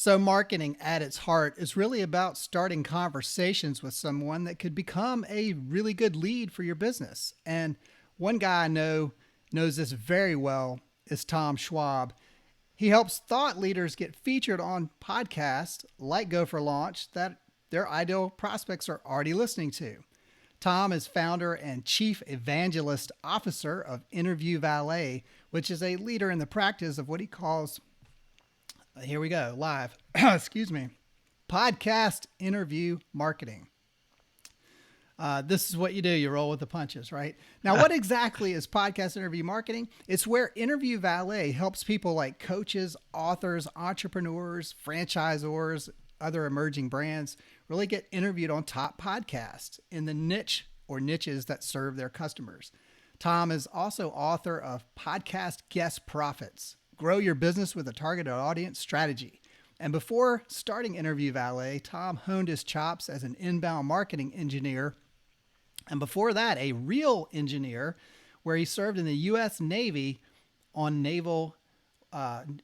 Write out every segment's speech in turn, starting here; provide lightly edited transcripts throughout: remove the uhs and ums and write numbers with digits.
So marketing at its heart is really about starting conversations with someone that could become a really good lead for your business. And one guy I know knows this very well is Tom Schwab. He helps thought leaders get featured on podcasts like Go for Launch that their ideal prospects are already listening to. Tom is founder and chief evangelist officer of Interview Valet, which is a leader in the practice of what he calls, here we go, live, excuse me, podcast interview marketing. This is what you do. You roll with the punches, right? Now, what exactly is podcast interview marketing? It's where Interview Valet helps people like coaches, authors, entrepreneurs, franchisors, other emerging brands really get interviewed on top podcasts in the niche or niches that serve their customers. Tom is also author of Podcast Guest Profits, Grow Your Business with a Targeted Audience Strategy. And before starting Interview Valet, Tom honed his chops as an inbound marketing engineer. And before that, a real engineer, where he served in the U.S. Navy on naval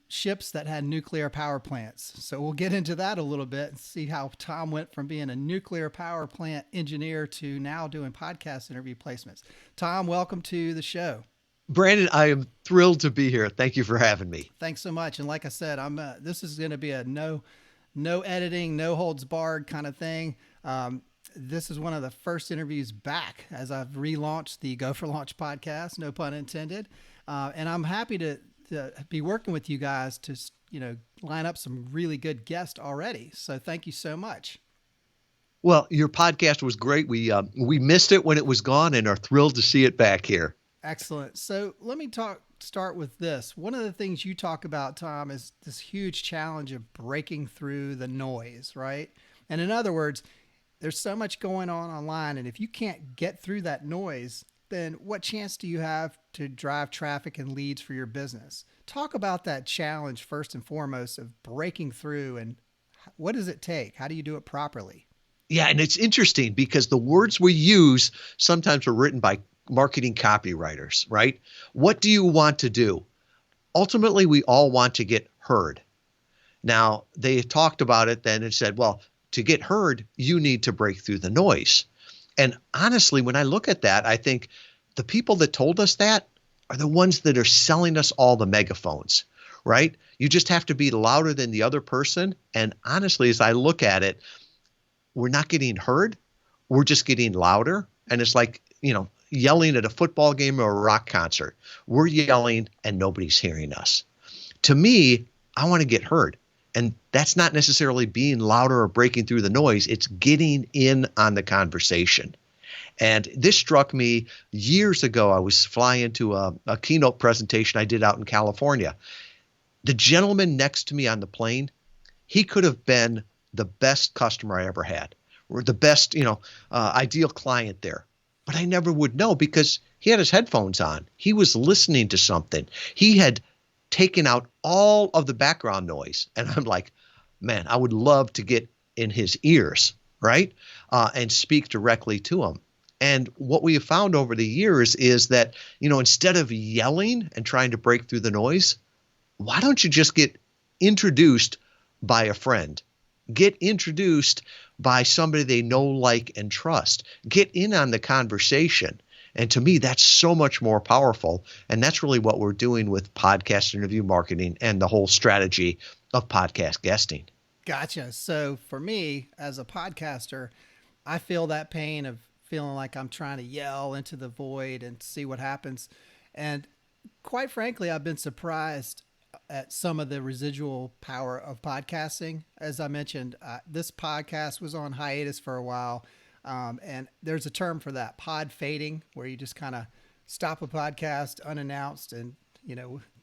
ships that had nuclear power plants. So we'll get into that a little bit and see how Tom went from being a nuclear power plant engineer to now doing podcast interview placements. Tom, welcome to the show. Brandon, I am thrilled to be here. Thank you for having me. Thanks so much. And like I said, this is going to be a no editing, no holds barred kind of thing. This is one of the first interviews back as I've relaunched the Go for Launch podcast, no pun intended. And I'm happy to be working with you guys to, line up some really good guests already. So thank you so much. Well, your podcast was great. We missed it when it was gone and are thrilled to see it back here. Excellent. So let me start with this. One of the things you talk about, Tom, is this huge challenge of breaking through the noise, right? And in other words, there's so much going on online, and if you can't get through that noise, then what chance do you have to drive traffic and leads for your business? Talk about that challenge first and foremost of breaking through, and what does it take? How do you do it properly? Yeah, and it's interesting because the words we use sometimes are written by marketing copywriters, right? What do you want to do? Ultimately, we all want to get heard. Now, they talked about it then and said, well, to get heard, you need to break through the noise. And honestly, when I look at that, I think the people that told us that are the ones that are selling us all the megaphones, right? You just have to be louder than the other person. And honestly, as I look at it, we're not getting heard. We're just getting louder. And it's like, yelling at a football game or a rock concert. We're yelling and nobody's hearing us. To me, I want to get heard. And that's not necessarily being louder or breaking through the noise. It's getting in on the conversation. And this struck me years ago. I was flying to a keynote presentation I did out in California. The gentleman next to me on the plane, he could have been the best customer I ever had, or the best, ideal client there. But I never would know because he had his headphones on. He was listening to something. He had taken out all of the background noise. And I'm like, man, I would love to get in his ears, right? And speak directly to him. And what we have found over the years is that, instead of yelling and trying to break through the noise, why don't you just get introduced by a friend? Get introduced by somebody they know, like, and trust. Get in on the conversation. And to me, that's so much more powerful. And that's really what we're doing with podcast interview marketing and the whole strategy of podcast guesting. Gotcha. So for me, as a podcaster, I feel that pain of feeling like I'm trying to yell into the void and see what happens. And quite frankly, I've been surprised at some of the residual power of podcasting. As I mentioned, this podcast was on hiatus for a while. And there's a term for that, pod fading, where you just kind of stop a podcast unannounced and,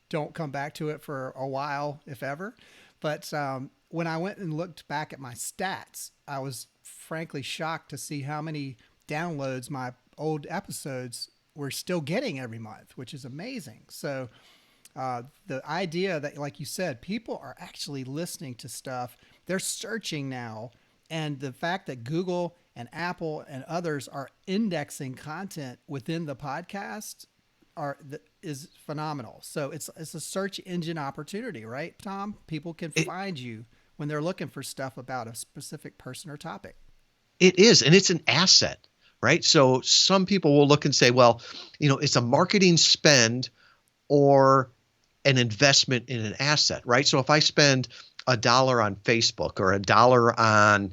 don't come back to it for a while, if ever. But when I went and looked back at my stats, I was frankly shocked to see how many downloads my old episodes were still getting every month, which is amazing. So the idea that, like you said, people are actually listening to stuff, they're searching now. And the fact that Google and Apple and others are indexing content within the podcast is phenomenal. So it's a search engine opportunity, right, Tom? People can find you when they're looking for stuff about a specific person or topic. It is, and it's an asset, right? So some people will look and say, well, it's a marketing spend or an investment in an asset, right? So if I spend $1 on Facebook or $1 on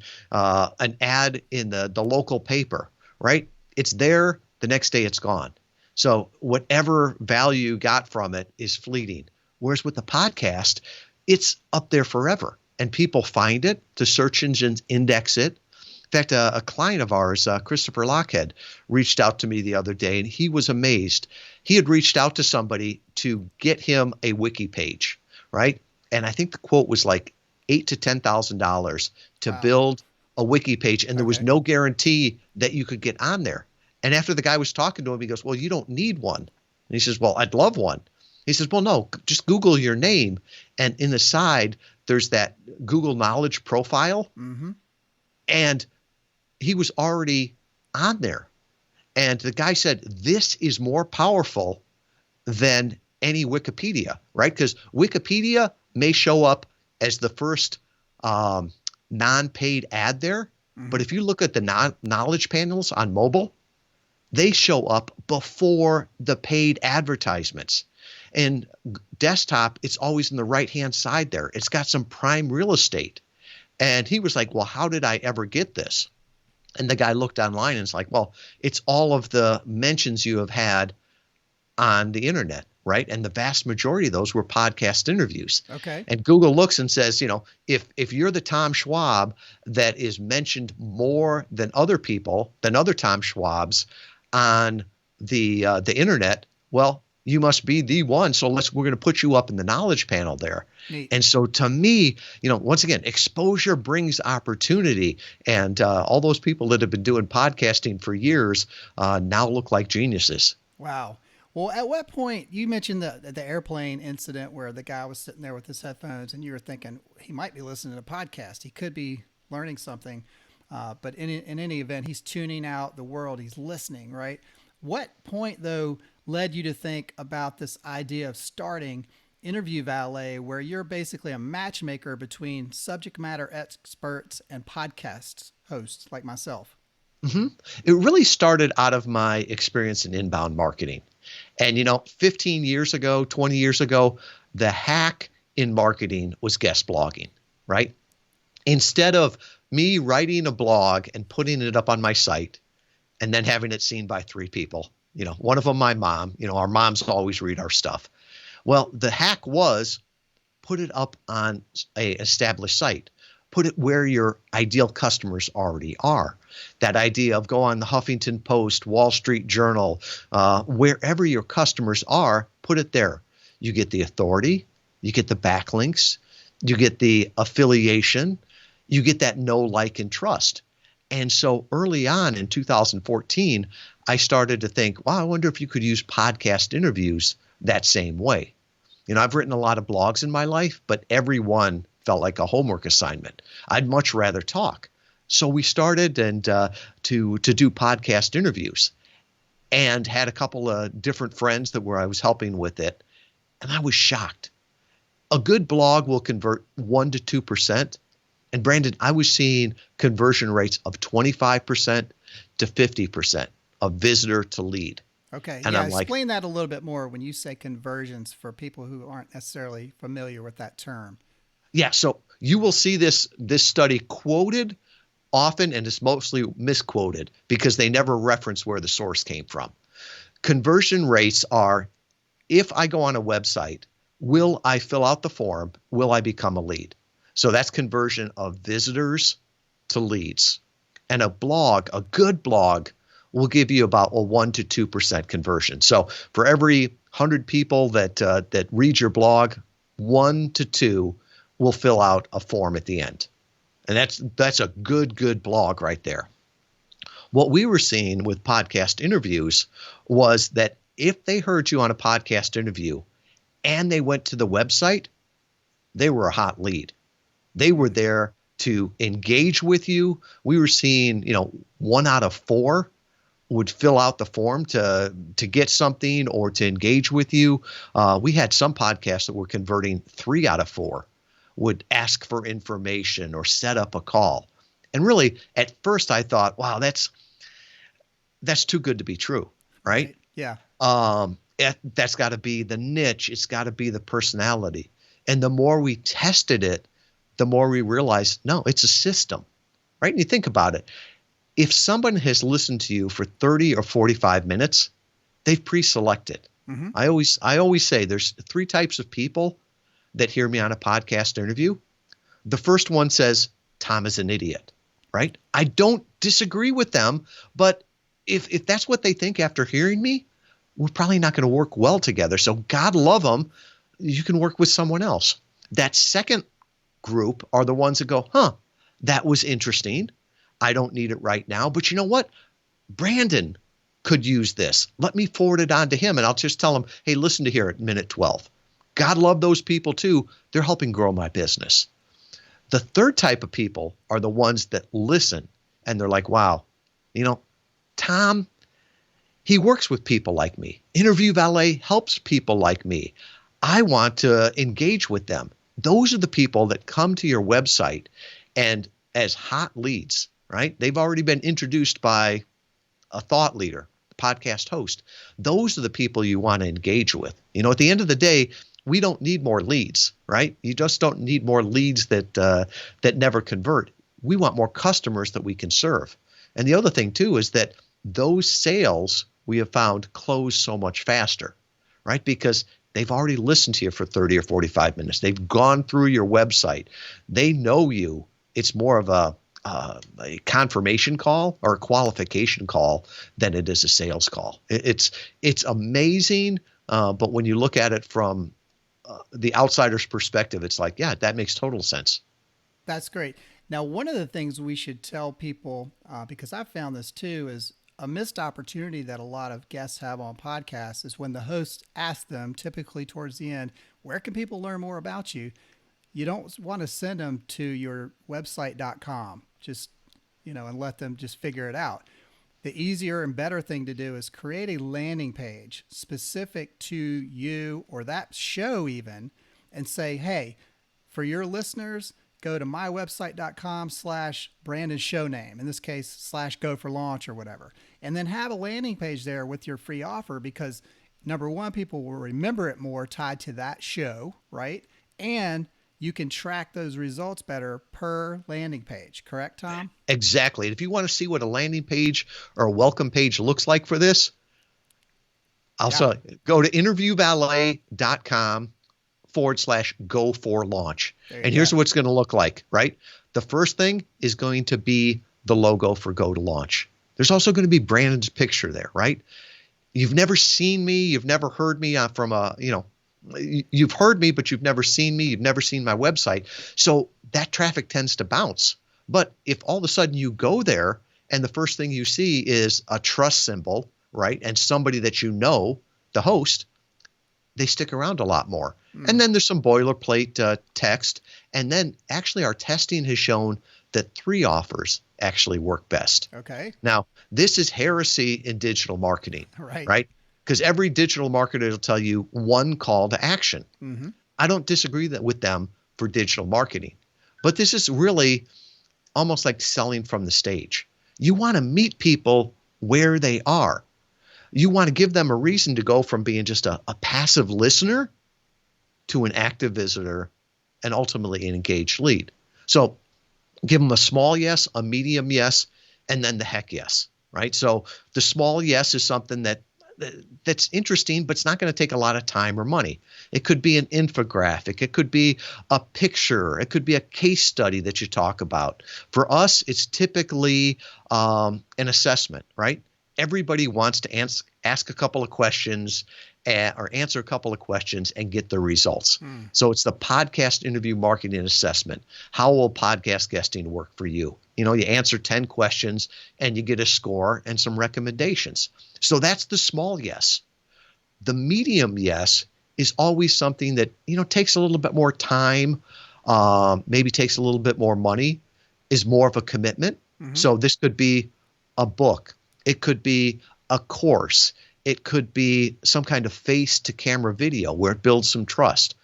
an ad in the local paper, right? It's there. The next day it's gone. So whatever value you got from it is fleeting. Whereas with the podcast, it's up there forever, and people find it. The search engines index it. In fact, a client of ours, Christopher Lockhead, reached out to me the other day, and he was amazed. He had reached out to somebody to get him a wiki page, right? And I think the quote was like $8,000 to $10,000 to build a wiki page, and there was no guarantee that you could get on there. And after the guy was talking to him, he goes, well, you don't need one. And he says, well, I'd love one. He says, well, no, just Google your name. And in the side, there's that Google Knowledge profile. Mm-hmm. And he was already on there. And the guy said, this is more powerful than any Wikipedia, right? Because Wikipedia may show up as the first non-paid ad there. Mm-hmm. But if you look at the knowledge panels on mobile, they show up before the paid advertisements. And desktop, it's always in the right-hand side there. It's got some prime real estate. And he was like, well, how did I ever get this? And the guy looked online and it's like, well, it's all of the mentions you have had on the internet, right? And the vast majority of those were podcast interviews. Okay. And Google looks and says, if you're the Tom Schwab that is mentioned more than other people, than other Tom Schwabs on the internet, well, you must be the one. So we're going to put you up in the knowledge panel there. Neat. And so to me, once again, exposure brings opportunity. And all those people that have been doing podcasting for years now look like geniuses. Wow. Well, at what point, you mentioned the airplane incident where the guy was sitting there with his headphones and you were thinking he might be listening to a podcast. He could be learning something. But in any event, he's tuning out the world. He's listening, right? What point, though, led you to think about this idea of starting Interview Valet, where you're basically a matchmaker between subject matter experts and podcast hosts like myself? Mm-hmm. It really started out of my experience in inbound marketing. And, 15 years ago, 20 years ago, the hack in marketing was guest blogging, right? Instead of me writing a blog and putting it up on my site and then having it seen by 3 people, one of them, my mom, our moms always read our stuff. Well, the hack was put it up on a established site, put it where your ideal customers already are. That idea of go on the Huffington Post, Wall Street Journal, wherever your customers are, put it there. You get the authority, you get the backlinks, you get the affiliation, you get that know, like, and trust. And so early on in 2014, I started to think, wow, I wonder if you could use podcast interviews that same way. I've written a lot of blogs in my life, but every one felt like a homework assignment. I'd much rather talk. So we started to do podcast interviews and had a couple of different friends where I was helping with it. And I was shocked. A good blog will convert 1% to 2%. And Brandon, I was seeing conversion rates of 25% to 50% of visitor to lead. Okay. And I'm explain that a little bit more when you say conversions for people who aren't necessarily familiar with that term. Yeah. So you will see this study quoted often, and it's mostly misquoted because they never reference where the source came from. Conversion rates are, if I go on a website, will I fill out the form? Will I become a lead? So that's conversion of visitors to leads. And a good blog, will give you about a 1% to 2% conversion. So for every 100 people that read your blog, 1 to 2 will fill out a form at the end. And that's a good blog right there. What we were seeing with podcast interviews was that if they heard you on a podcast interview and they went to the website, they were a hot lead. They were there to engage with you. We were seeing, 1 out of 4 would fill out the form to get something or to engage with you. We had some podcasts that were converting 3 out of 4 would ask for information or set up a call. And really, at first I thought, wow, that's too good to be true, right? Yeah. That's got to be the niche. It's got to be the personality. And the more we tested it, the more we realized, no, it's a system, right? And you think about it. If someone has listened to you for 30 or 45 minutes, they've pre-selected. Mm-hmm. I always say there's 3 types of people that hear me on a podcast interview. The first one says, Tom is an idiot, right? I don't disagree with them, but if that's what they think after hearing me, we're probably not going to work well together. So God love them. You can work with someone else. That second group are the ones that go, that was interesting. I don't need it right now. But you know what? Brandon could use this. Let me forward it on to him. And I'll just tell him, hey, listen to here at minute 12. God love those people too. They're helping grow my business. The third type of people are the ones that listen and they're like, wow, Tom, he works with people like me. Interview Valet helps people like me. I want to engage with them. Those are the people that come to your website and as hot leads, right? They've already been introduced by a thought leader, a podcast host. Those are the people you want to engage with. At the end of the day, we don't need more leads, right? You just don't need more leads that never convert. We want more customers that we can serve. And the other thing too is that those sales we have found close so much faster, right? Because they've already listened to you for 30 or 45 minutes. They've gone through your website. They know you. It's more of a confirmation call or a qualification call than it is a sales call. It's amazing, but when you look at it from the outsider's perspective, it's like, yeah, that makes total sense. That's great. Now, one of the things we should tell people, because I've found this too, is a missed opportunity that a lot of guests have on podcasts is when the host asks them, typically towards the end, where can people learn more about you? You don't want to send them to your website.com, just, and let them just figure it out. The easier and better thing to do is create a landing page specific to you or that show even, and say, hey, for your listeners, go to mywebsite.com/Brandon show name, in this case, /go for launch or whatever. And then have a landing page there with your free offer because number one, people will remember it more tied to that show, right? And you can track those results better per landing page. Correct, Tom? Exactly. If you want to see what a landing page or a welcome page looks like for this, also go to interviewvalet.com/go for launch. And here's what it's going to look like, right? The first thing is going to be the logo for Go to Launch. There's also going to be Brandon's picture there, right? You've never seen me. You've never heard me you've heard me, but you've never seen me. You've never seen my website. So that traffic tends to bounce. But if all of a sudden you go there and the first thing you see is a trust symbol, right? And somebody that the host, they stick around a lot more. And then there's some boilerplate text. And then actually our testing has shown that 3 offers actually work best. Okay. Now, this is heresy in digital marketing, right? Because every digital marketer will tell you one call to action. Mm-hmm. I don't disagree with them for digital marketing. But this is really almost like selling from the stage. You want to meet people where they are. You want to give them a reason to go from being just a passive listener to an active visitor and ultimately an engaged lead. So give them a small yes, a medium yes, and then the heck yes, right? So the small yes is something that's interesting, but it's not going to take a lot of time or money. It could be an infographic. It could be a picture. It could be a case study that you talk about. For us, it's typically an assessment, right? Everybody wants to ask a couple of questions or answer a couple of questions and get the results. So it's the podcast interview marketing assessment. How will podcast guesting work for you? You answer 10 questions and you get a score and some recommendations. So that's the small yes. The medium yes is always something that, takes a little bit more time, maybe takes a little bit more money, is more of a commitment. Mm-hmm. So this could be a book. It could be a course. It could be some kind of face-to-camera video where it builds some trust.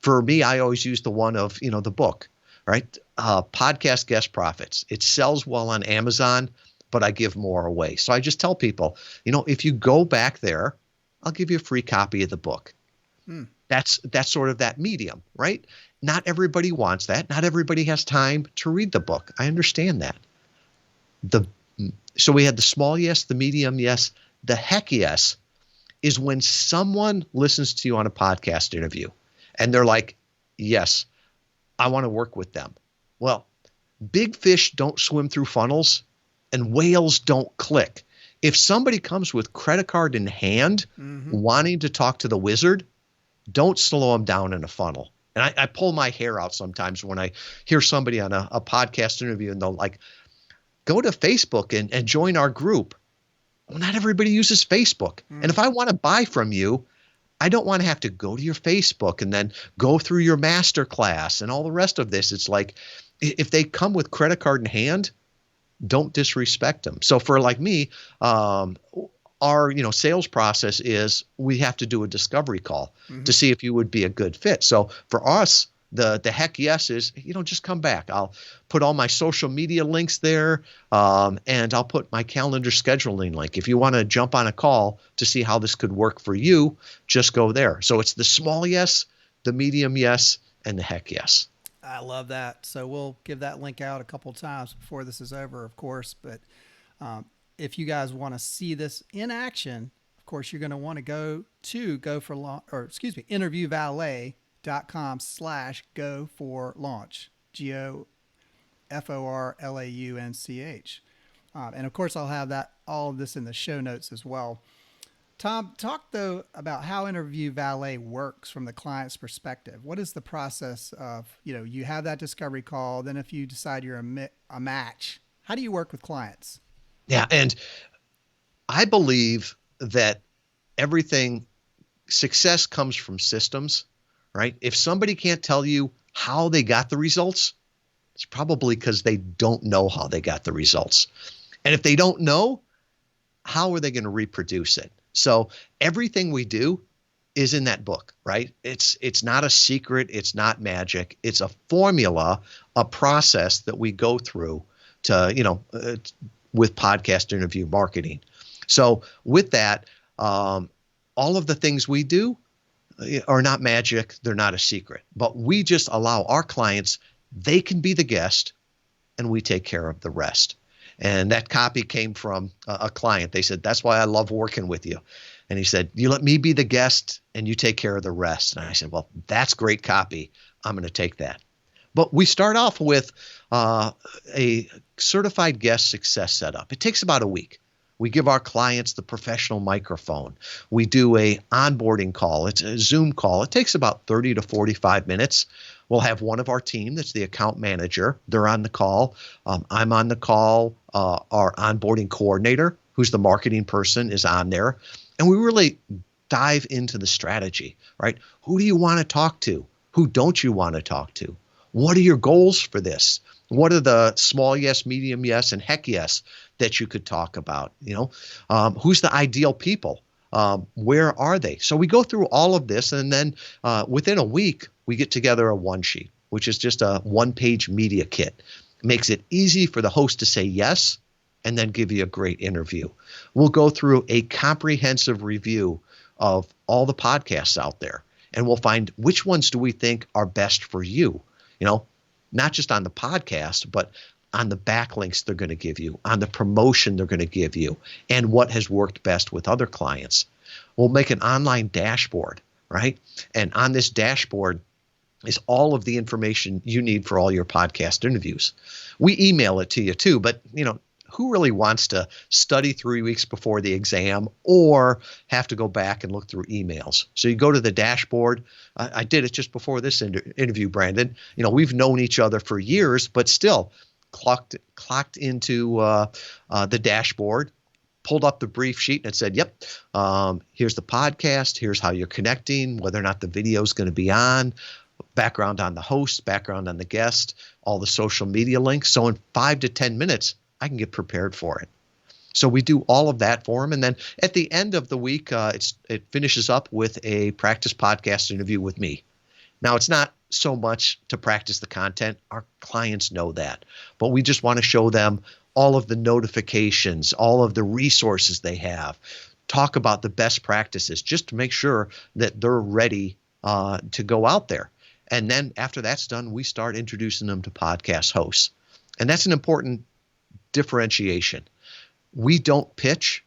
For me, I always use the one of, the book, right? Podcast Guest Profits. It sells well on Amazon, but I give more away. So I just tell people, if you go back there, I'll give you a free copy of the book. That's sort of that medium, right? Not everybody wants that. Not everybody has time to read the book. I understand that. So we had the small yes, the medium yes, the heck yes is when someone listens to you on a podcast interview and they're like, yes, I want to work with them. Well, big fish don't swim through funnels and whales don't click. If somebody comes with credit card in hand, wanting to talk to the wizard, don't slow them down in a funnel. And I pull my hair out sometimes when I hear somebody on a podcast interview and they'll like, go to Facebook and join our group. Well, not everybody uses Facebook. And if I want to buy from you, I don't want to have to go to your Facebook and then go through your master class and all the rest of this. It's like, if they come with credit card in hand, don't disrespect them. So for like me, our sales process is we have to do a discovery call to see if you would be a good fit. So for us, the heck yes is, just come back. I'll put all my social media links there, and I'll put my calendar scheduling link. If you want to jump on a call to see how this could work for you, just go there. So it's the small yes, the medium yes, and the heck yes. I love that. So we'll give that link out a couple times before this is over, of course. But if you guys want to see this in action, of course, you're going to want to go to interviewvalet.com/go-for-launch, GOFORLAUNCH. And of course, I'll have all of this in the show notes as well. Tom, talk though about how Interview Valet works from the client's perspective. What is the process of, you have that discovery call, then if you decide you're a match, how do you work with clients? Yeah. And I believe that success comes from systems, right? If somebody can't tell you how they got the results, it's probably because they don't know how they got the results. And if they don't know, how are they going to reproduce it? So everything we do is in that book, right? It's not a secret. It's not magic. It's a formula, a process that we go through to, with podcast interview marketing. So with that, all of the things we do are not magic. They're not a secret, but we just allow our clients, they can be the guest and we take care of the rest. And that copy came from a client. They said, that's why I love working with you. And he said, you let me be the guest and you take care of the rest. And I said, well, that's great copy. I'm going to take that. But we start off with a certified guest success setup. It takes about a week. We give our clients the professional microphone. We do a onboarding call. It's a Zoom call. It takes about 30 to 45 minutes. We'll have one of our team that's the account manager. They're on the call. I'm on the call. Our onboarding coordinator, who's the marketing person, is on there. And we really dive into the strategy, right? Who do you want to talk to? Who don't you want to talk to? What are your goals for this? What are the small yes, medium yes, and heck yes that you could talk about? Who's the ideal people? Where are they? So we go through all of this, and then within a week, we get together a one sheet, which is just a one-page media kit. It makes it easy for the host to say yes and then give you a great interview. We'll go through a comprehensive review of all the podcasts out there, and we'll find which ones do we think are best for you, not just on the podcast, but on the backlinks they're going to give you, on the promotion they're going to give you, and what has worked best with other clients. We'll make an online dashboard, right? And on this dashboard is all of the information you need for all your podcast interviews. We email it to you too, but who really wants to study 3 weeks before the exam or have to go back and look through emails? So you go to the dashboard. I did it just before this interview, Brandon. We've known each other for years, but still clocked into the dashboard, pulled up the brief sheet, and it said, yep, here's the podcast. Here's how you're connecting, whether or not the video is going to be on, background on the host, background on the guest, all the social media links. So in 5 to 10 minutes, I can get prepared for it. So we do all of that for them. And then at the end of the week, it finishes up with a practice podcast interview with me. Now, it's not so much to practice the content. Our clients know that, but we just want to show them all of the notifications, all of the resources they have, talk about the best practices just to make sure that they're ready to go out there. And then after that's done, we start introducing them to podcast hosts. And that's an important differentiation. We don't pitch,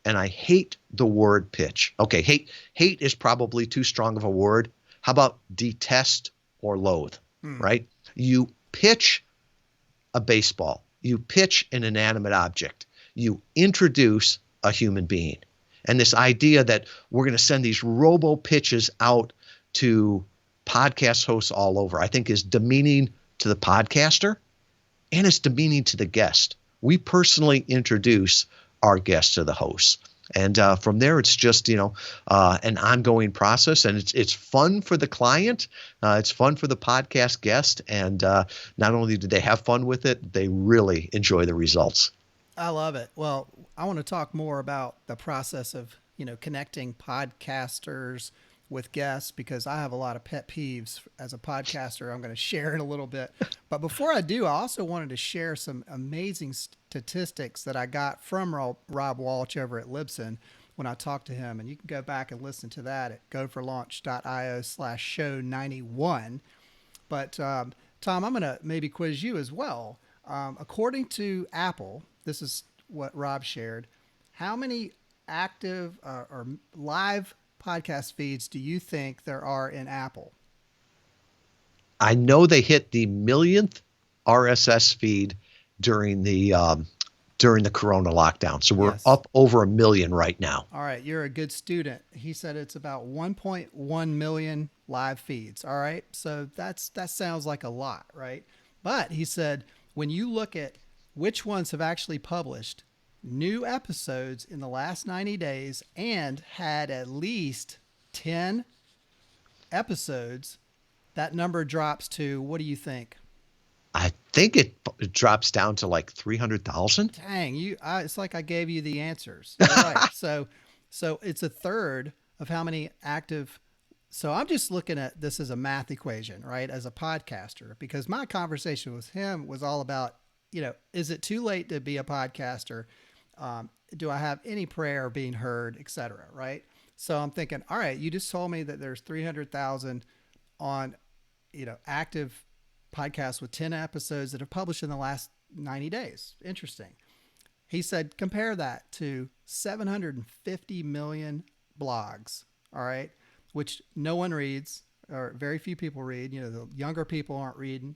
and I hate the word pitch. Okay, hate is probably too strong of a word. How about detest or loathe, right? You pitch a baseball. You pitch an inanimate object. You introduce a human being. And this idea that we're going to send these robo pitches out to podcast hosts all over, I think is demeaning to the podcaster, and it's demeaning to the guest. We personally introduce our guests to the hosts. And from there, it's just, an ongoing process, and it's fun for the client. It's fun for the podcast guest. And not only do they have fun with it, they really enjoy the results. I love it. Well, I want to talk more about the process of, connecting podcasters with guests, because I have a lot of pet peeves as a podcaster. I'm going to share it a little bit. But before I do, I also wanted to share some amazing statistics that I got from Rob Walsh over at Libsyn when I talked to him. And you can go back and listen to that at goforlaunch.io/show91. But Tom, I'm going to maybe quiz you as well. According to Apple, this is what Rob shared. How many active or live podcast feeds do you think there are in Apple? I know they hit the millionth RSS feed during the Corona lockdown. So we're up over 1 million right now. All right. You're a good student. He said it's about 1.1 million live feeds. All right. So that sounds like a lot, right? But he said, when you look at which ones have actually published new episodes in the last 90 days and had at least 10 episodes, that number drops to, what do you think? I think it drops down to like 300,000. Dang, it's like I gave you the answers. Right. So it's a third of how many active. So I'm just looking at this as a math equation, right? As a podcaster, because my conversation with him was all about, is it too late to be a podcaster? Do I have any prayer being heard, et cetera, right? So I'm thinking, all right, you just told me that there's 300,000 on, active podcasts with 10 episodes that have published in the last 90 days. Interesting. He said, compare that to 750 million blogs, all right, which no one reads, or very few people read. The younger people aren't reading.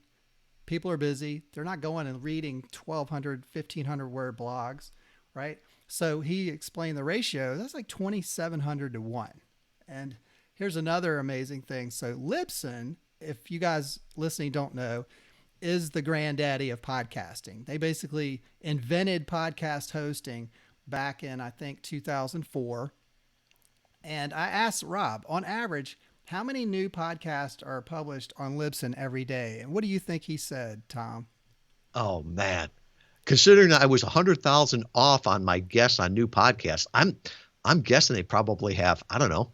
People are busy. They're not going and reading 1,200, 1,500 word blogs. Right. So he explained the ratio. That's like 2,700 to 1. And here's another amazing thing. So Libsyn, if you guys listening don't know, is the granddaddy of podcasting. They basically invented podcast hosting back in, I think, 2004. And I asked Rob, on average, how many new podcasts are published on Libsyn every day? And what do you think he said, Tom? Oh, man. Considering I was 100,000 off on my guess on new podcasts, I'm guessing they probably have, I don't know,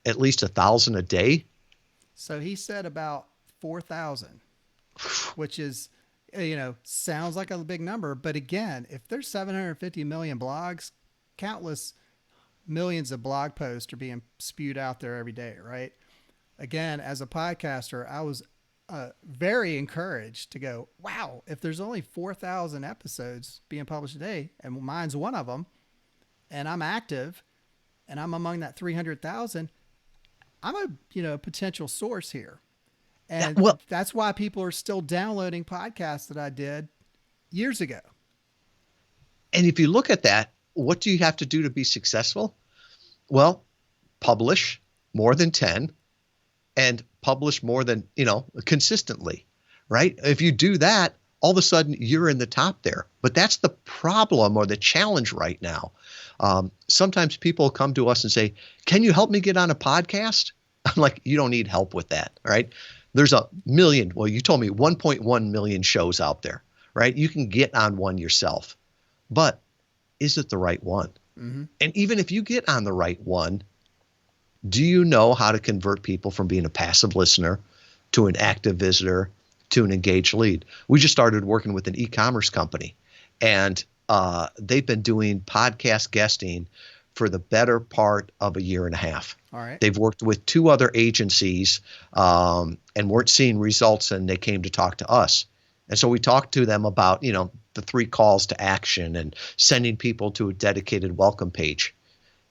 at least 1,000 a day. So he said about 4,000, which is, sounds like a big number. But again, if there's 750 million blogs, countless millions of blog posts are being spewed out there every day, right? Again, as a podcaster, I was very encouraged to go, wow, if there's only 4,000 episodes being published a day, and mine's one of them, and I'm active, and I'm among that 300,000, I'm a potential source here. And that's why people are still downloading podcasts that I did years ago. And if you look at that, what do you have to do to be successful? Well, publish more than 10 and publish more than, consistently, right? If you do that, all of a sudden you're in the top there. But that's the problem or the challenge right now. Sometimes people come to us and say, can you help me get on a podcast? I'm like, you don't need help with that, right? There's a million, well, you told me 1.1 million shows out there, right? You can get on one yourself, but is it the right one? Mm-hmm. And even if you get on the right one, do you know how to convert people from being a passive listener to an active visitor to an engaged lead. We just started working with an e-commerce company, and they've been doing podcast guesting for the better part of a year and a half. All right. They've worked with 2 other agencies and weren't seeing results, and they came to talk to us. And so we talked to them about, the 3 calls to action and sending people to a dedicated welcome page.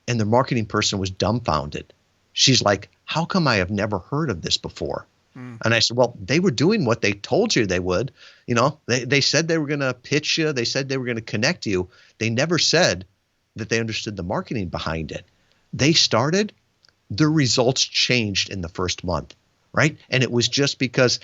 And the marketing person was dumbfounded. She's like, how come I have never heard of this before? And I said, well, they were doing what they told you they would. They said they were going to pitch you. They said they were going to connect you. They never said that they understood the marketing behind it. They started, their results changed in the first month, right? And it was just because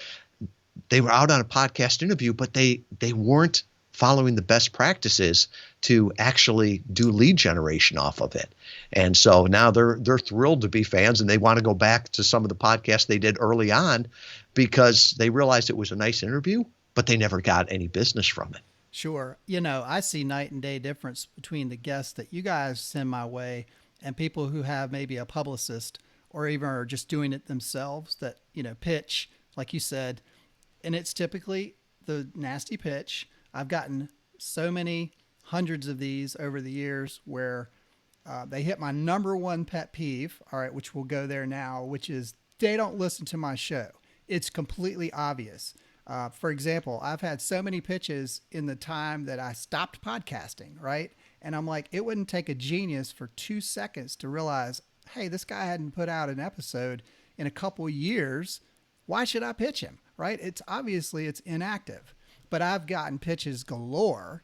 they were out on a podcast interview, but they weren't following the best practices to actually do lead generation off of it. And so now they're thrilled to be fans, and they want to go back to some of the podcasts they did early on because they realized it was a nice interview, but they never got any business from it. Sure. I see night and day difference between the guests that you guys send my way and people who have maybe a publicist or even are just doing it themselves that, pitch, like you said, and it's typically the nasty pitch. I've gotten so many hundreds of these over the years where they hit my number 1 pet peeve, all right, which we'll go there now, which is they don't listen to my show. It's completely obvious. For example, I've had so many pitches in the time that I stopped podcasting, right? And I'm like, it wouldn't take a genius for 2 seconds to realize, hey, this guy hadn't put out an episode in a couple years. Why should I pitch him, right? It's inactive. But I've gotten pitches galore,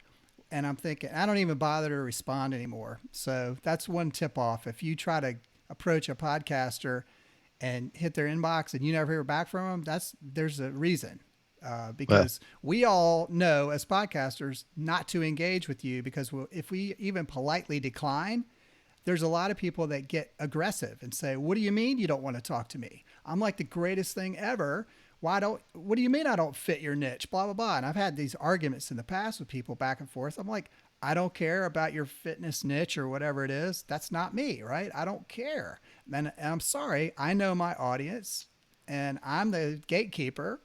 and I'm thinking, I don't even bother to respond anymore. So that's one tip off. If you try to approach a podcaster and hit their inbox and you never hear back from them, there's a reason. Because we all know as podcasters not to engage with you because if we even politely decline, there's a lot of people that get aggressive and say, what do you mean you don't want to talk to me? I'm like the greatest thing ever. What do you mean I don't fit your niche? Blah, blah, blah. And I've had these arguments in the past with people back and forth. I'm like, I don't care about your fitness niche or whatever it is. That's not me, right? I don't care. And I'm sorry. I know my audience and I'm the gatekeeper.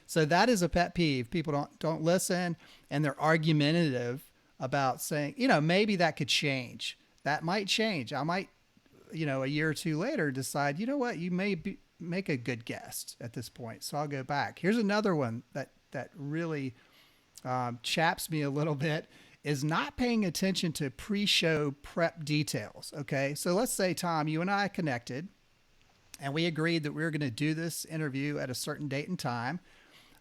So that is a pet peeve. People don't listen, and they're argumentative about saying, maybe that could change. That might change. I might, a year or 2 later decide, you know what, you may make a good guest at this point. So I'll go back. Here's another one that really chaps me a little bit is not paying attention to pre-show prep details. Okay. So let's say, Tom, you and I connected and we agreed that we were going to do this interview at a certain date and time.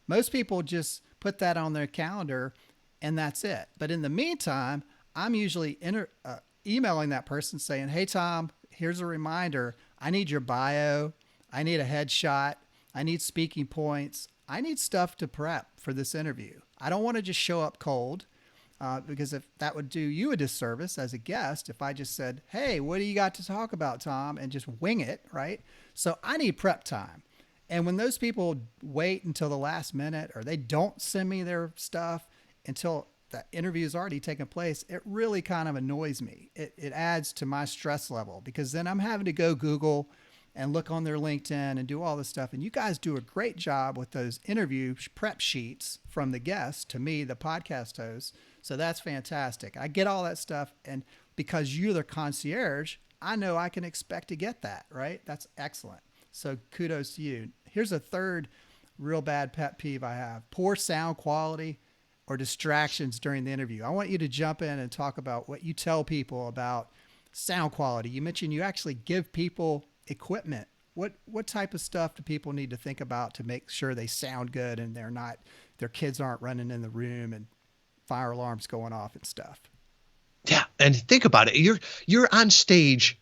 Most people just put that on their calendar and that's it. But in the meantime, I'm usually emailing that person saying, hey, Tom, here's a reminder. I need your bio. I need a headshot. I need speaking points. I need stuff to prep for this interview. I don't want to just show up cold because if that would do you a disservice as a guest, if I just said, hey, what do you got to talk about, Tom? And just wing it, right? So I need prep time. And when those people wait until the last minute or they don't send me their stuff until that interview has already taken place, it really kind of annoys me. It adds to my stress level because then I'm having to go Google and look on their LinkedIn and do all this stuff. And you guys do a great job with those interview prep sheets from the guests to me, the podcast host. So that's fantastic. I get all that stuff. And because you're the concierge, I know I can expect to get that, right? That's excellent. So kudos to you. Here's a third real bad pet peeve I have. Poor sound quality or distractions during the interview. I want you to jump in and talk about what you tell people about sound quality. You mentioned you actually give people equipment. What type of stuff do people need to think about to make sure they sound good and their kids aren't running in the room and fire alarms going off and stuff? Yeah. And think about it. You're on stage,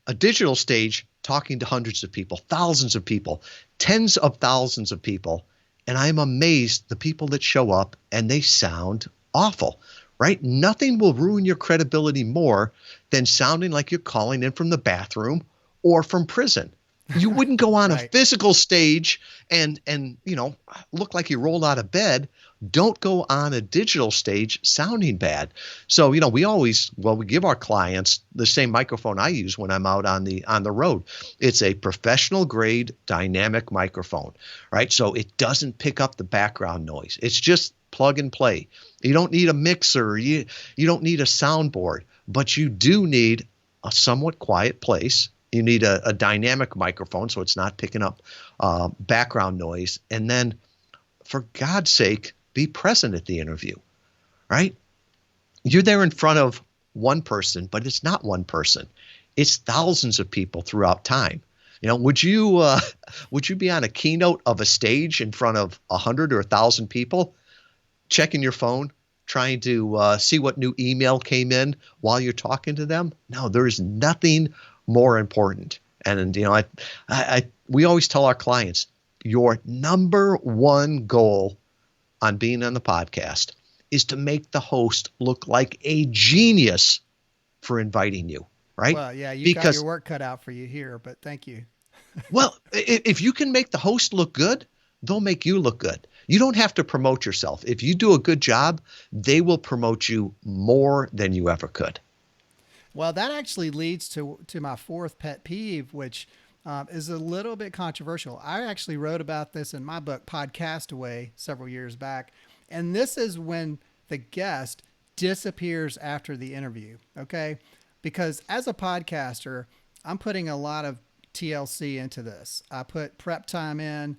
a digital stage, talking to hundreds of people, thousands of people, tens of thousands of people. And I'm amazed the people that show up and they sound awful, right? Nothing will ruin your credibility more than sounding like you're calling in from the bathroom or from prison. You wouldn't go on a Right. physical stage and look like you rolled out of bed. Don't go on a digital stage sounding bad. So, we give our clients the same microphone I use when I'm out on the road. It's a professional grade dynamic microphone, right? So it doesn't pick up the background noise. It's just plug and play. You don't need a mixer. You don't need a soundboard, but you do need a somewhat quiet place. You need a dynamic microphone so it's not picking up background noise. And then, for God's sake, be present at the interview, right? You're there in front of one person, but it's not one person. It's thousands of people throughout time. Would you be on a keynote of a stage in front of 100 or 1,000 people, checking your phone, trying to see what new email came in while you're talking to them? No, there's nothing more important. And we always tell our clients, your number one goal on being on the podcast is to make the host look like a genius for inviting you, right? Well, yeah, you got your work cut out for you here, but thank you. Well, if you can make the host look good, they'll make you look good. You don't have to promote yourself. If you do a good job, they will promote you more than you ever could. Well, that actually leads to my fourth pet peeve, which is a little bit controversial. I actually wrote about this in my book, Podcast Away, several years back. And this is when the guest disappears after the interview, okay? Because as a podcaster, I'm putting a lot of TLC into this. I put prep time in,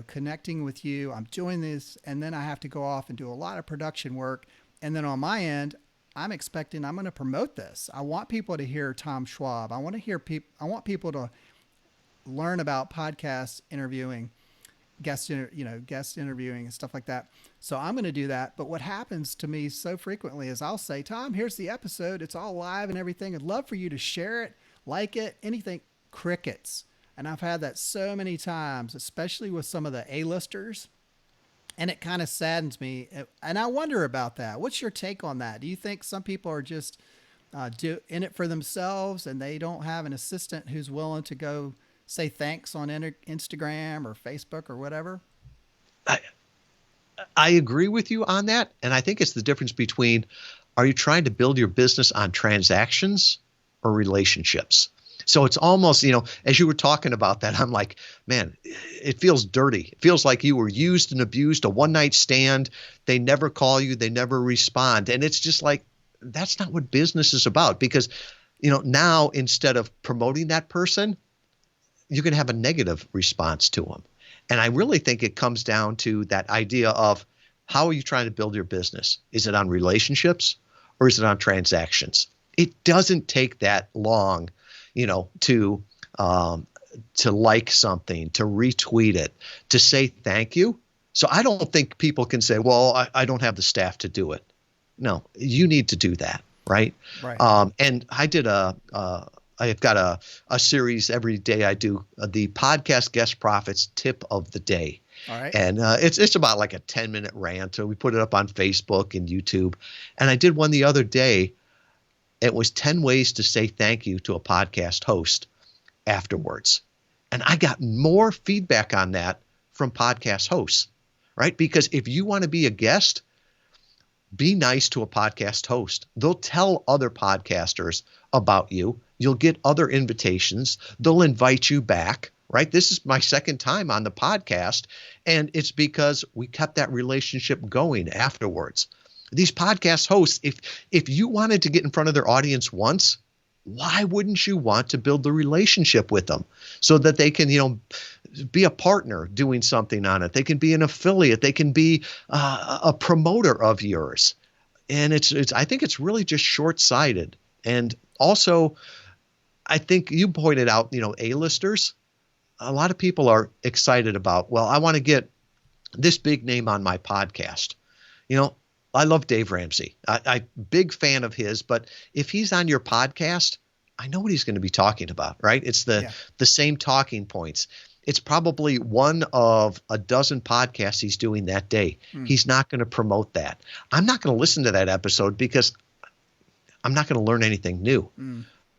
connecting with you. I'm doing this, and then I have to go off and do a lot of production work. And then on my end, I'm going to promote this. I want people to hear Tom Schwab. I want people to learn about podcast interviewing, guest interviewing and stuff like that. So I'm going to do that. But what happens to me so frequently is I'll say, Tom, here's the episode. It's all live and everything. I'd love for you to share it, like it, anything. Crickets. And I've had that so many times, especially with some of the A-listers. And it kind of saddens me. And I wonder about that. What's your take on that? Do you think some people are just in it for themselves and they don't have an assistant who's willing to go say thanks on Instagram or Facebook or whatever? I agree with you on that. And I think it's the difference between, are you trying to build your business on transactions or relationships? So it's almost, as you were talking about that, I'm like, man, it feels dirty. It feels like you were used and abused, a one-night stand. They never call you. They never respond. And it's just like, that's not what business is about. Because, now instead of promoting that person, you're going to have a negative response to them. And I really think it comes down to that idea of, how are you trying to build your business? Is it on relationships or is it on transactions? It doesn't take that long to like something, to retweet it, to say thank you. So I don't think people can say, well, I don't have the staff to do it. No, you need to do that, right? Right. And I did I've got a series every day. I do the podcast guest profits tip of the day. All right. And it's about like a 10-minute rant. So we put it up on Facebook and YouTube. And I did one the other day. It was 10 ways to say thank you to a podcast host afterwards. And I got more feedback on that from podcast hosts, right? Because if you want to be a guest, be nice to a podcast host. They'll tell other podcasters about you. You'll get other invitations. They'll invite you back, right? This is my second time on the podcast, and it's because we kept that relationship going afterwards. These podcast hosts, if you wanted to get in front of their audience once, why wouldn't you want to build the relationship with them so that they can, be a partner doing something on it? They can be an affiliate. They can be a promoter of yours. And I think it's really just short-sighted. And also, I think you pointed out, A-listers. A lot of people are excited about, well, I want to get this big name on my podcast. I love Dave Ramsey. I'm big fan of his, but if he's on your podcast, I know what he's going to be talking about, right? It's the same talking points. It's probably one of a dozen podcasts he's doing that day. He's not going to promote that. I'm not going to listen to that episode because I'm not going to learn anything new.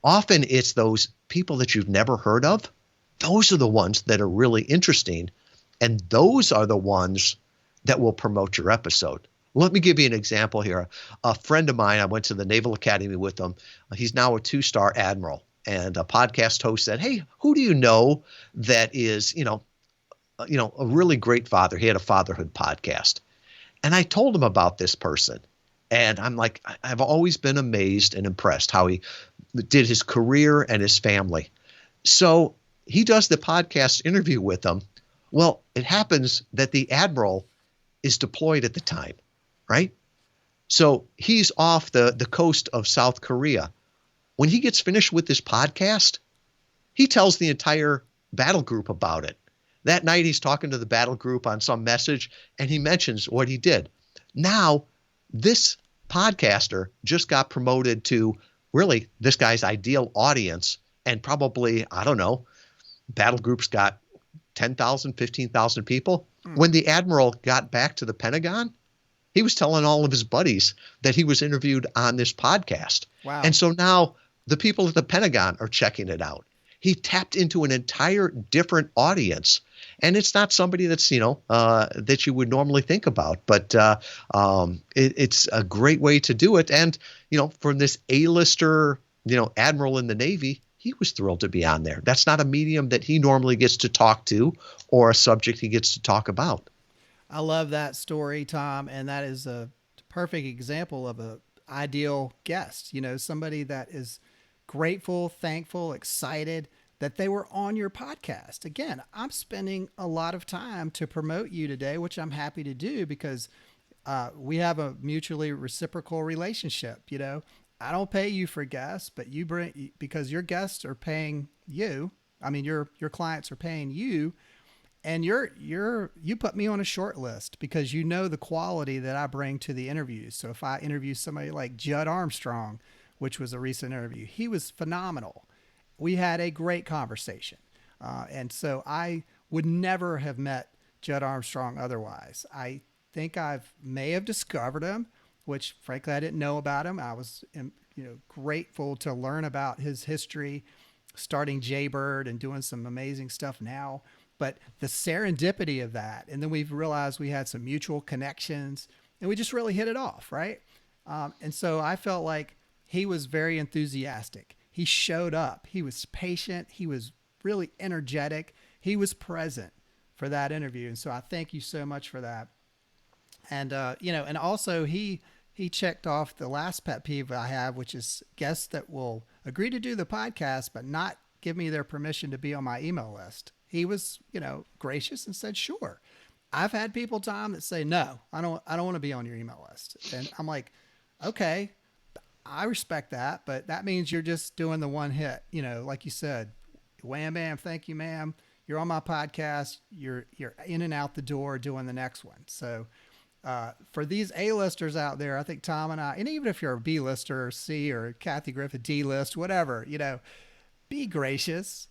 Often it's those people that you've never heard of Those are the ones that are really interesting. And those are the ones that will promote your episode. Let me give you an example here. A friend of mine, I went to the Naval Academy with him. He's now a 2-star admiral. And a podcast host said, "Hey, who do you know that is, a really great father?" He had a fatherhood podcast. And I told him about this person. And I'm like, I've always been amazed and impressed how he did his career and his family. So he does the podcast interview with them. Well, it happens that the admiral is deployed at the time, right? So he's off the coast of South Korea. When he gets finished with this podcast, he tells the entire battle group about it. That night, he's talking to the battle group on some message, and he mentions what he did. Now, this podcaster just got promoted to really this guy's ideal audience, and probably, I don't know, battle groups got 10,000, 15,000 people. When the admiral got back to the Pentagon, he was telling all of his buddies that he was interviewed on this podcast. Wow. And so now the people at the Pentagon are checking it out. He tapped into an entire different audience. And it's not somebody that's, that you would normally think about. But it's a great way to do it. And, from this A-lister, admiral in the Navy, he was thrilled to be on there. That's not a medium that he normally gets to talk to or a subject he gets to talk about. I love that story, Tom. And that is a perfect example of an ideal guest, somebody that is grateful, thankful, excited that they were on your podcast. Again, I'm spending a lot of time to promote you today, which I'm happy to do because we have a mutually reciprocal relationship. I don't pay you for guests, but you bring, because your guests are paying you. I mean, your clients are paying you, and you put me on a short list because the quality that I bring to the interviews. So if I interview somebody like Judd Armstrong, which was a recent interview, he was phenomenal. We had a great conversation. And so I would never have met Judd Armstrong otherwise. I think may have discovered him, which frankly I didn't know about him. I was grateful to learn about his history, starting Jaybird and doing some amazing stuff now. But the serendipity of that, and then we've realized we had some mutual connections, and we just really hit it off, right? And so I felt like he was very enthusiastic. He showed up. He was patient. He was really energetic. He was present for that interview. And so I thank you so much for that. And, and also he checked off the last pet peeve I have, which is guests that will agree to do the podcast, but not give me their permission to be on my email list. He was, gracious and said, sure. I've had people, Tom, that say, no, I don't want to be on your email list. And I'm like, okay, I respect that, but that means you're just doing the one hit, like you said, wham, bam, thank you, ma'am. You're on my podcast. You're in and out the door doing the next one. So for these A-listers out there, I think Tom and I, and even if you're a B-lister or C or Kathy Griffith D-list, whatever, be gracious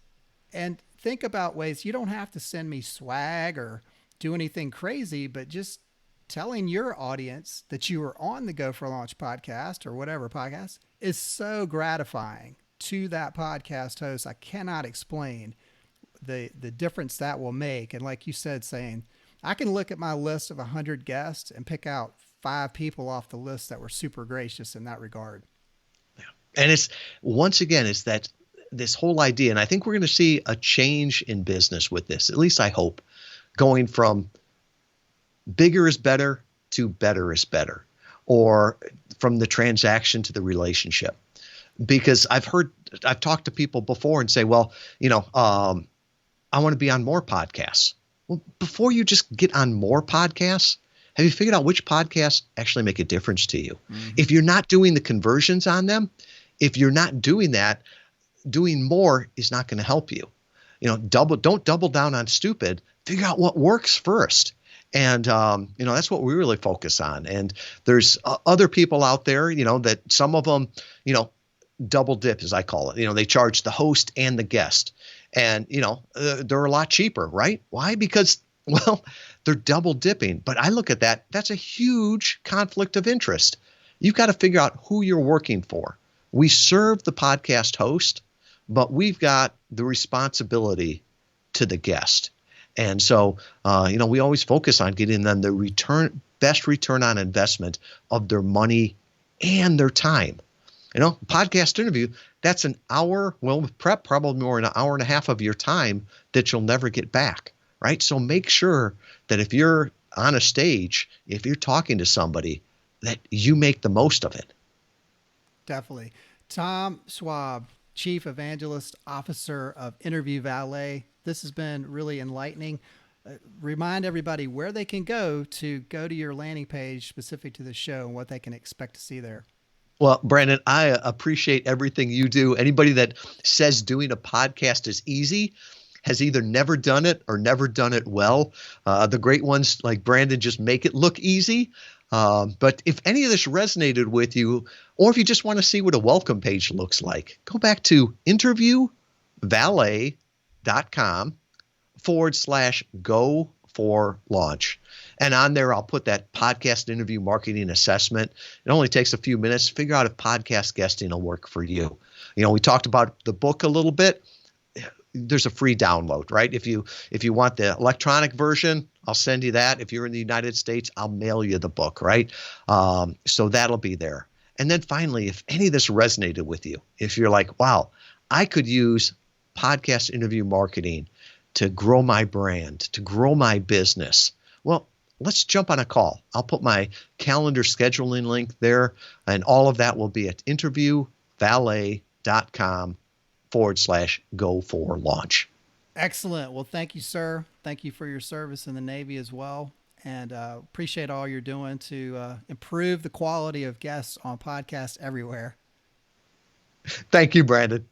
and think about ways. You don't have to send me swag or do anything crazy, but just telling your audience that you were on the Go for Launch podcast or whatever podcast is so gratifying to that podcast host. I cannot explain the difference that will make. And like you said, saying, I can look at my list of 100 guests and pick out 5 people off the list that were super gracious in that regard. Yeah. And it's, once again, it's that this whole idea, and I think we're going to see a change in business with this, at least I hope, going from bigger is better to better is better, or from the transaction to the relationship. Because I've talked to people before and say, well, I want to be on more podcasts. Well, before you just get on more podcasts, have you figured out which podcasts actually make a difference to you? Mm-hmm. If you're not doing the conversions on them, if you're not doing that, doing more is not going to help you. Don't double down on stupid. Figure out what works first. And, that's what we really focus on. And there's other people out there, that some of them, double dip, as I call it. They charge the host and the guest. And, they're a lot cheaper, right? Why? Because, well, they're double dipping. But I look at that. That's a huge conflict of interest. You've got to figure out who you're working for. We serve the podcast host, but we've got the responsibility to the guest. And so, we always focus on getting them the best return on investment of their money and their time. Podcast interview, that's an hour, well, with prep, probably more than an hour and a half of your time that you'll never get back, right? So make sure that if you're on a stage, if you're talking to somebody, that you make the most of it. Definitely. Tom Schwab, Chief Evangelist Officer of Interview Valet. This has been really enlightening. Remind everybody where they can go to your landing page specific to the show and what they can expect to see there. Well, Brandon, I appreciate everything you do. Anybody that says doing a podcast is easy has either never done it or never done it well. The great ones like Brandon just make it look easy. But if any of this resonated with you, or if you just want to see what a welcome page looks like, go back to interviewvalet.com/go for launch. And on there, I'll put that podcast interview marketing assessment. It only takes a few minutes to figure out if podcast guesting will work for you. We talked about the book a little bit. There's a free download, right? If you want the electronic version, I'll send you that. If you're in the United States, I'll mail you the book, right? So that'll be there. And then finally, if any of this resonated with you, if you're like, wow, I could use podcast interview marketing to grow my brand, to grow my business, well, let's jump on a call. I'll put my calendar scheduling link there, and all of that will be at interviewvalet.com/go for launch. Excellent. Well, thank you, sir. Thank you for your service in the Navy as well. And appreciate all you're doing to improve the quality of guests on podcasts everywhere. Thank you, Brandon.